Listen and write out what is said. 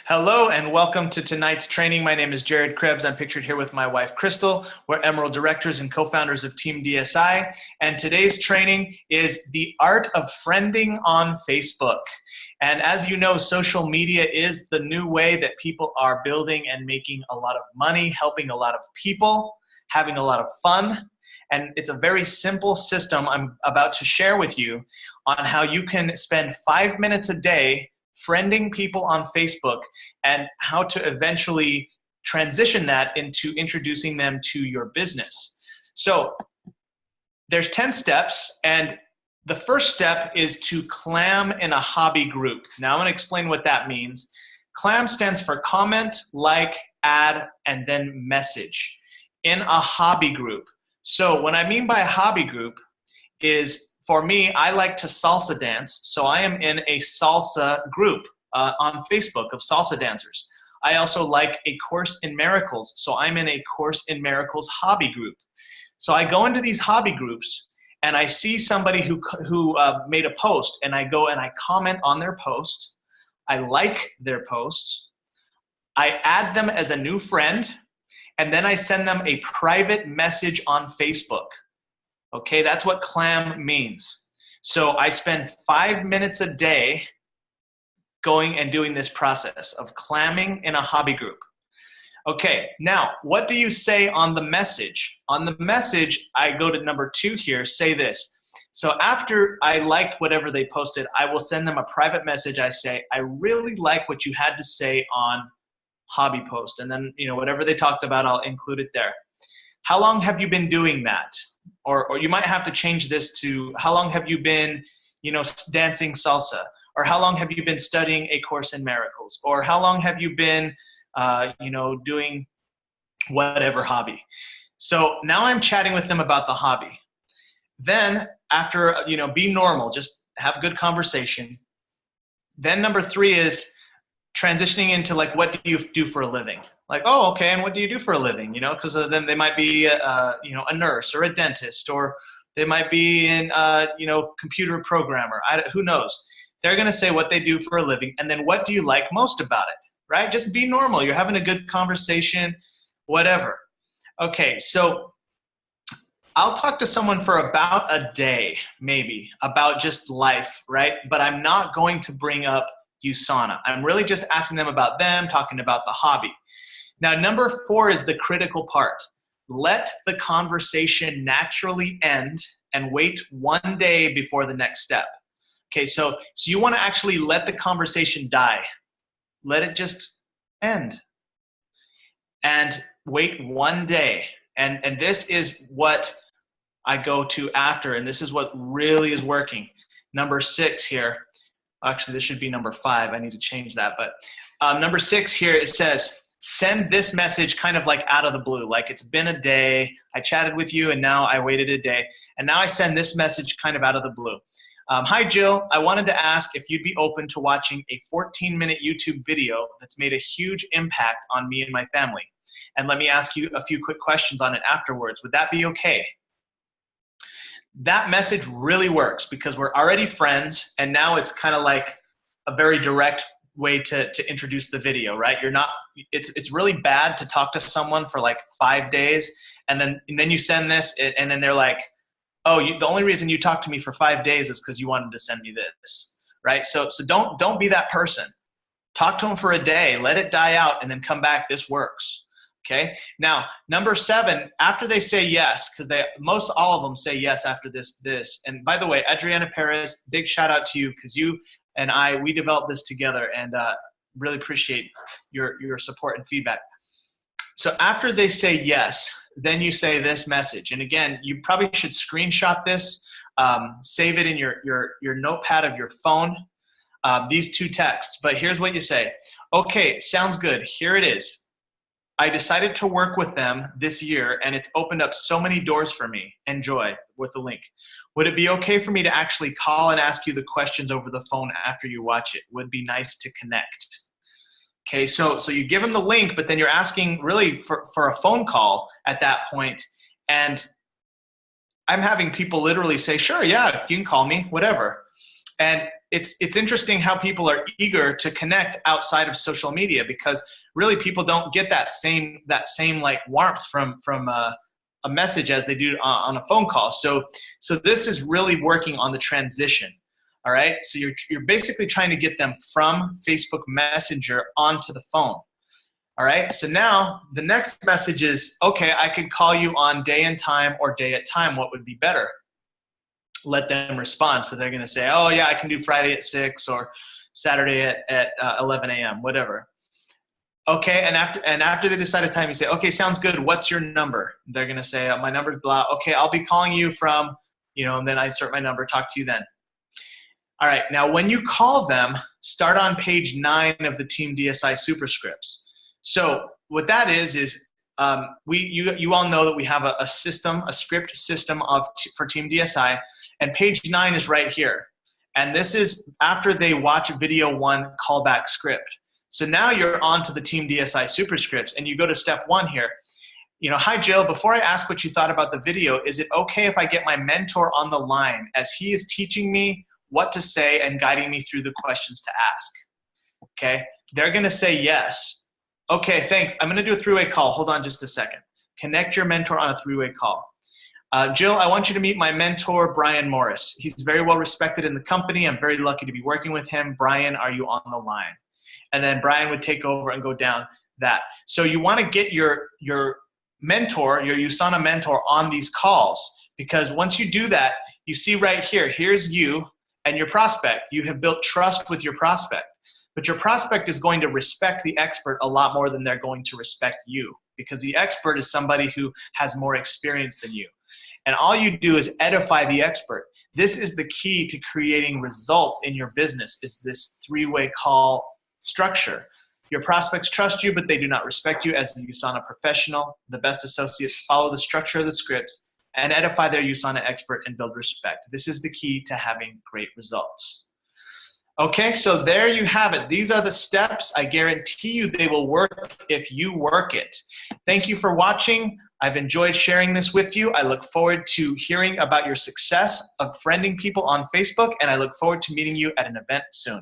Hello and welcome to tonight's training. My name is Jared Crebs. I'm pictured here with my wife, Crystal. We're Emerald Directors and co-founders of Team DSI. And today's training is the art of friending on Facebook. And as you know, social media is the new way that people are building and making a lot of money, helping a lot of people, having a lot of fun. And it's a very simple system I'm about to share with you on how you can spend 5 minutes a day friending people on Facebook and how to eventually transition that into introducing them to your business. So there's 10 steps, and the first step is to clam in a hobby group. Now I'm going to explain what that means. Clam stands for comment, like, add, and then message in a hobby group. So what I mean by a hobby group is, for me, I like to salsa dance, so I am in a salsa group on Facebook of salsa dancers. I also like A Course in Miracles, so I'm in A Course in Miracles hobby group. So I go into these hobby groups, and I see somebody who made a post, and I go and I comment on their post. I like their posts. I add them as a new friend, and then I send them a private message on Facebook. Okay, that's what clam means. So I spend 5 minutes a day going and doing this process of clamming in a hobby group. Okay, now what do you say on the message? On the message, I go to number 2 here, say this. So after I liked whatever they posted, I will send them a private message. I say, I really like what you had to say on hobby post. And then, whatever they talked about, I'll include it there. How long have you been doing that? Or you might have to change this to, how long have you been, dancing salsa? Or how long have you been studying A Course in Miracles? Or how long have you been, doing whatever hobby? So now I'm chatting with them about the hobby. Then after, be normal, just have good conversation. Then number 3 is transitioning into like, what do you do for a living? Like, oh, okay, and what do you do for a living? Because then they might be, a nurse or a dentist, or they might be in, computer programmer. Who knows? They're going to say what they do for a living, and then what do you like most about it, right? Just be normal. You're having a good conversation, whatever. Okay, so I'll talk to someone for about a day, maybe, about just life, right? But I'm not going to bring up USANA. I'm really just asking them about them, talking about the hobby. Now, number 4 is the critical part. Let the conversation naturally end and wait 1 day before the next step. Okay, so you want to actually let the conversation die. Let it just end. And wait 1 day. And this is what I go to after, and this is what really is working. Number 6 here. Actually, this should be number 5. I need to change that. But number 6 here, it says, send this message kind of like out of the blue. Like, it's been a day. I chatted with you, and now I waited a day. And now I send this message kind of out of the blue. Hi, Jill. I wanted to ask if you'd be open to watching a 14-minute YouTube video that's made a huge impact on me and my family. And let me ask you a few quick questions on it afterwards. Would that be okay? That message really works because we're already friends, and now it's kind of like a very direct way to introduce the video, right? It's really bad to talk to someone for like 5 days, and then you send this, and then they're like, oh, the only reason you talked to me for 5 days is because you wanted to send me this, right? So don't be that person. Talk to them for a day, let it die out, and then come back. This works. Okay. Now, number 7, after they say yes, because most all of them say yes after this. And by the way, Adriana Perez, big shout out to you, because you and we developed this together, and really appreciate your support and feedback. So after they say yes, then you say this message. And again, you probably should screenshot this, save it in your notepad of your phone, these 2 texts. But here's what you say. Okay, sounds good. Here it is. I decided to work with them this year, and it's opened up so many doors for me. Enjoy, with the link. Would it be okay for me to actually call and ask you the questions over the phone after you watch it? Would be nice to connect. Okay, so you give them the link, but then you're asking really for a phone call at that point. And I'm having people literally say, sure, yeah, you can call me, whatever. And it's interesting how people are eager to connect outside of social media, because really people don't get that same like warmth from a message as they do on a phone call. So this is really working on the transition. All right, so you're basically trying to get them from Facebook Messenger onto the phone. All right, so now the next message is, okay, I could call you on day and time or day at time. What would be better? Let them respond. So they're going to say, oh yeah, I can do Friday at 6 or Saturday at 11 a.m., whatever. Okay, and after they decide a time, you say, okay, sounds good. What's your number? They're going to say, my number's blah. Okay, I'll be calling you from, and then I insert my number, talk to you then. All right, now when you call them, start on page 9 of the Team DSI superscripts. So what that is you all know that we have a script system for Team DSI, and page 9 is right here. And this is after they watch video 1 callback script. So now you're on to the Team DSI superscripts, and you go to step 1 here. Hi Jill, before I ask what you thought about the video, is it okay if I get my mentor on the line, as he is teaching me what to say and guiding me through the questions to ask? Okay, they're gonna say yes. Okay, thanks. I'm gonna do a three-way call. Hold on just a second. Connect your mentor on a three-way call. Jill, I want you to meet my mentor, Brian Morris. He's very well respected in the company. I'm very lucky to be working with him. Brian, are you on the line? And then Brian would take over and go down that. So you want to get your mentor, your USANA mentor, on these calls, because once you do that, you see right here, here's you and your prospect. You have built trust with your prospect, but your prospect is going to respect the expert a lot more than they're going to respect you, because the expert is somebody who has more experience than you. And all you do is edify the expert. This is the key to creating results in your business, is this three-way call structure. Your prospects trust you, but they do not respect you as a USANA professional. The best associates follow the structure of the scripts and edify their USANA expert and build respect. This is the key to having great results. Okay, so there you have it. These are the steps. I guarantee you they will work if you work it. Thank you for watching. I've enjoyed sharing this with you. I look forward to hearing about your success of friending people on Facebook, and I look forward to meeting you at an event soon.